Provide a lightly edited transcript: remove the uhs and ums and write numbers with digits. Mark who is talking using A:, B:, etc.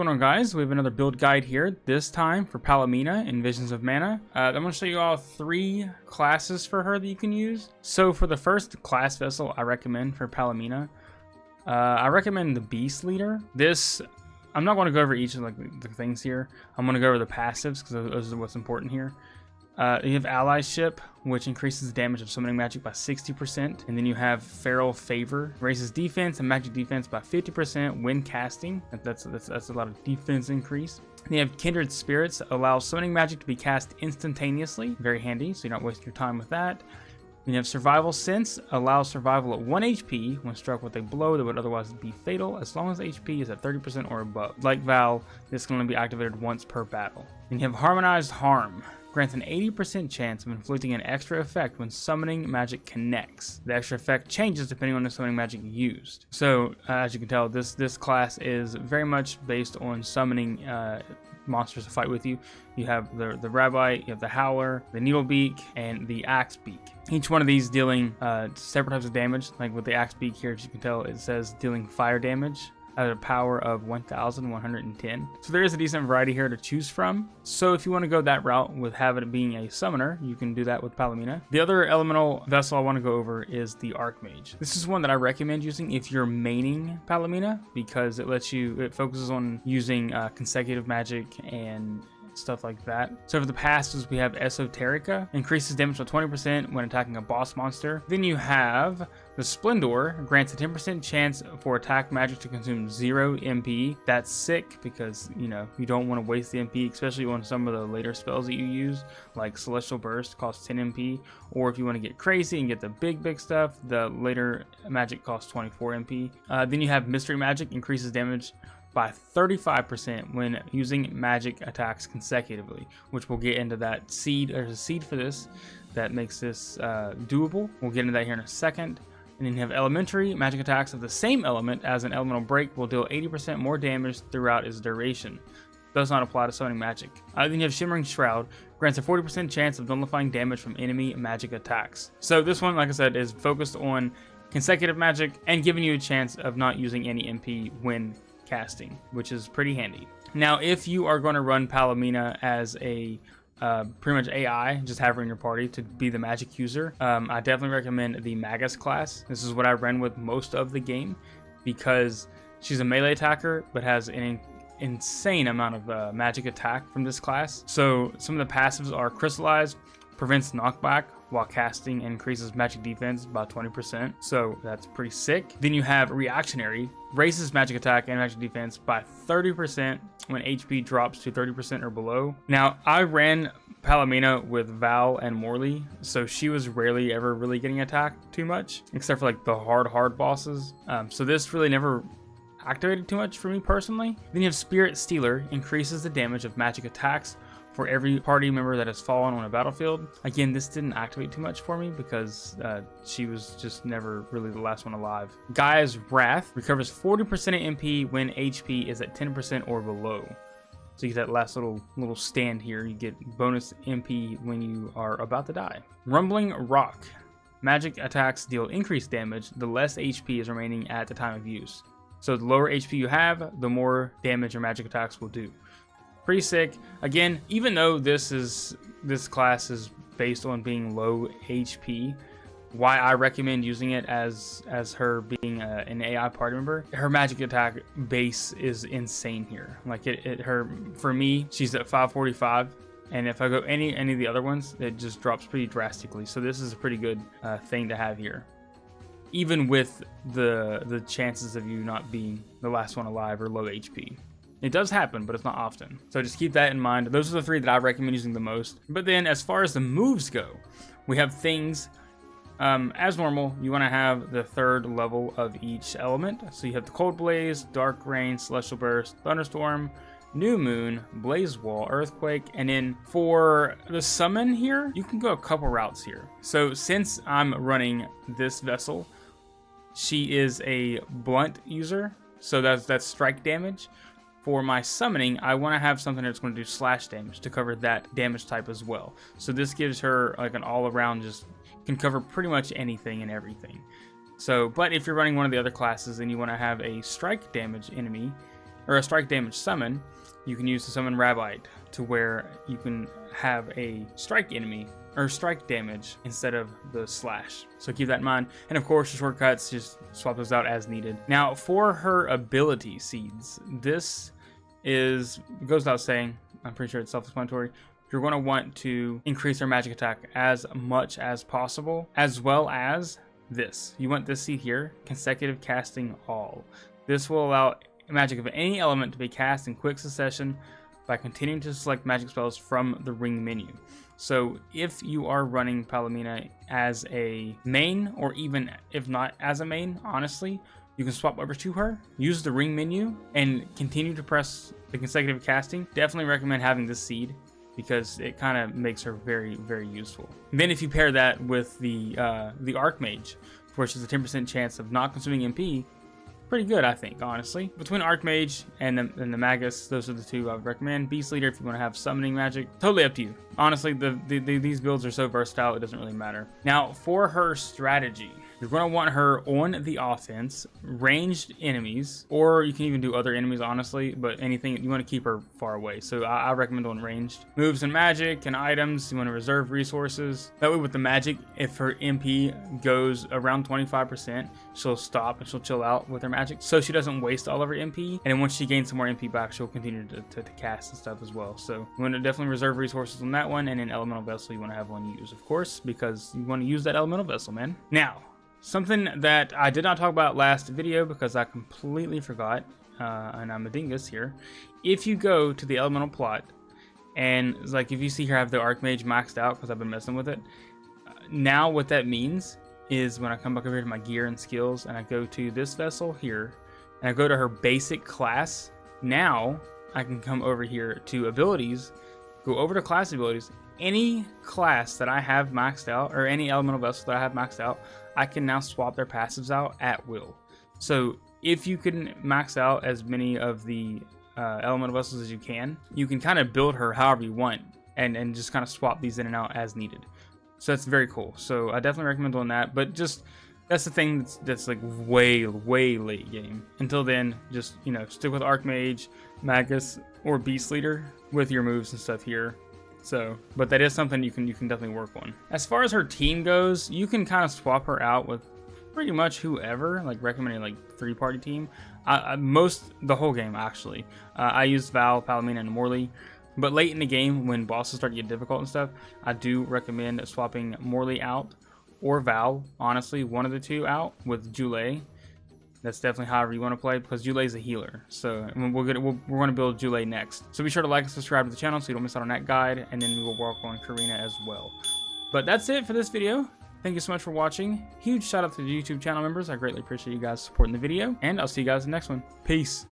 A: going on, guys? We have another build guide here, this time for Palamena in Visions of Mana. I'm going to show you all 3 classes for her that you can use. So for the first class vessel I recommend for Palamena, I recommend the Beast Leader. This, I'm not going to go over each of the things here. I'm going to go over the passives because those are what's important here. You have Allyship, which increases the damage of summoning magic by 60%. And then you have Feral Favor, raises defense and magic defense by 50% when casting. That's a lot of defense increase. And you have Kindred Spirits, allows summoning magic to be cast instantaneously. Very handy, so you're not wasting your time with that. Then you have Survival Sense, allows survival at 1 HP when struck with a blow that would otherwise be fatal, as long as HP is at 30% or above. Like Val, this can only be activated once per battle. Then you have Harmonized Harm, grants an 80% chance of inflicting an extra effect when summoning magic connects. The extra effect changes depending on the summoning magic used. So, as you can tell, this class is very much based on summoning monsters to fight with you. You have the Rabbi, you have the Howler, the Needlebeak, and the Axebeak. Each one of these dealing separate types of damage. Like with the Axebeak here, as you can tell, it says dealing fire damage at a power of 1110. So there is a decent variety here to choose from. So if you want to go that route with having it being a summoner, you can do that with Palamena. The other elemental vessel I want to go over is the Archmage. This is one that I recommend using if you're maining Palamena, because it focuses on using consecutive magic and stuff like that. So for the passives, we have Esoterica, increases damage by 20% when attacking a boss monster. Then you have the Splendor, grants a 10% chance for attack magic to consume 0 MP. That's sick because, you know, you don't want to waste the MP, especially on some of the later spells that you use, like Celestial Burst costs 10 MP, or if you want to get crazy and get the big stuff, the later magic costs 24 MP. Then you have Mystery Magic, increases damage by 35% when using magic attacks consecutively, which we'll get into that seed. There's a seed for this that makes this doable. We'll get into that here in a second. And then you have Elementary, magic attacks of the same element as an elemental break will deal 80% more damage throughout its duration. Does not apply to summoning magic. Then you have Shimmering Shroud, grants a 40% chance of nullifying damage from enemy magic attacks. So this one, like I said, is focused on consecutive magic and giving you a chance of not using any MP when casting, which is pretty handy. Now, if you are going to run Palamena as a pretty much AI, just have her in your party to be the magic user, I definitely recommend the Magus class. This is what I ran with most of the game because she's a melee attacker but has an insane amount of magic attack from this class. So some of the passives are Crystallize, prevents knockback while casting, and increases magic defense by 20%. So that's pretty sick. Then you have Reactionary, raises magic attack and magic defense by 30% when HP drops to 30% or below. Now, I ran Palamena with Val and Morley, so she was rarely ever really getting attacked too much, except for like the hard bosses. So this really never activated too much for me personally. Then you have Spirit Stealer, increases the damage of magic attacks for every party member that has fallen on a battlefield. Again, this didn't activate too much for me because she was just never really the last one alive. Gaia's Wrath, recovers 40% of MP when HP is at 10% or below. So you get that last little stand here. You get bonus MP when you are about to die. Rumbling Rock, magic attacks deal increased damage the less HP is remaining at the time of use. So the lower HP you have, the more damage your magic attacks will do. Pretty sick. Again, even though this class is based on being low HP, why I recommend using it as her being an AI party member, her magic attack base is insane here. Like for me, she's at 545, and if I go any of the other ones, it just drops pretty drastically. So this is a pretty good thing to have here, even with the chances of you not being the last one alive or low HP. It does happen, but it's not often. So just keep that in mind. Those are the 3 that I recommend using the most. But then as far as the moves go, we have things, as normal, you want to have the 3rd level of each element. So you have the Cold Blaze, Dark Rain, Celestial Burst, Thunderstorm, New Moon, Blaze Wall, Earthquake, and then for the summon here, you can go a couple routes here. So since I'm running this vessel, she is a blunt user, so that's strike damage. For my summoning, I want to have something that's going to do slash damage to cover that damage type as well. So this gives her like an all-around, just can cover pretty much anything and everything. So, but if you're running one of the other classes and you want to have a strike damage enemy, or a strike damage summon, you can use the summon Rabite to where you can have a strike enemy or strike damage instead of the slash. So keep that in mind. And of course, the shortcuts, just swap those out as needed. Now for her ability seeds, this goes without saying, I'm pretty sure it's self-explanatory. You're going to want to increase her magic attack as much as possible, as well as this. You want this seed here, consecutive casting all. This will allow magic of any element to be cast in quick succession by continuing to select magic spells from the ring menu. So if you are running Palamena as a main, or even if not as a main, honestly, you can swap over to her, use the ring menu, and continue to press the consecutive casting. Definitely recommend having this seed because it kind of makes her very, very useful. And then if you pair that with the Archmage, which is a 10% chance of not consuming MP, pretty good, I think, honestly. Between Archmage and the Magus, those are the two I would recommend. Beast Leader, if you want to have summoning magic, totally up to you. Honestly, these builds are so versatile, it doesn't really matter. Now, for her strategy, you're going to want her on the offense, ranged enemies, or you can even do other enemies, honestly, but anything, you want to keep her far away. So I recommend on ranged. Moves and magic and items, you want to reserve resources. That way with the magic, if her MP goes around 25%, she'll stop and she'll chill out with her magic, so she doesn't waste all of her MP. And then once she gains some more MP back, she'll continue to cast and stuff as well. So you want to definitely reserve resources on that one, and an elemental vessel you want to have one use, of course, because you want to use that elemental vessel, man. Now, something that I did not talk about last video because I completely forgot, and I'm a dingus here. If you go to the elemental plot, and like if you see here I have the Archmage maxed out because I've been messing with it. Now what that means is when I come back over here to my gear and skills, and I go to this vessel here, and I go to her basic class, now I can come over here to abilities, go over to class abilities. Any class that I have maxed out, or any elemental vessel that I have maxed out, I can now swap their passives out at will. So if you can max out as many of the elemental vessels as you can kind of build her however you want, and just kind of swap these in and out as needed. So that's very cool. So I definitely recommend doing that, but just that's the thing that's like way late game. Until then, just, you know, stick with Archmage, Magus, or Beast Leader with your moves and stuff here. So, but that is something you can definitely work on. As far as her team goes, you can kind of swap her out with pretty much whoever, like recommending like 3-party team. The whole game actually. I used Val, Palamena, and Morley. But late in the game, when bosses start to get difficult and stuff, I do recommend swapping Morley out or Val. Honestly, one of the two out with Jule. That's definitely however you want to play, because Jule's a healer. So we're going to build Jule next. So be sure to like and subscribe to the channel so you don't miss out on that guide, and then we will work on Karina as well. But that's it for this video. Thank you so much for watching. Huge shout out to the YouTube channel members. I greatly appreciate you guys supporting the video, and I'll see you guys in the next one. Peace.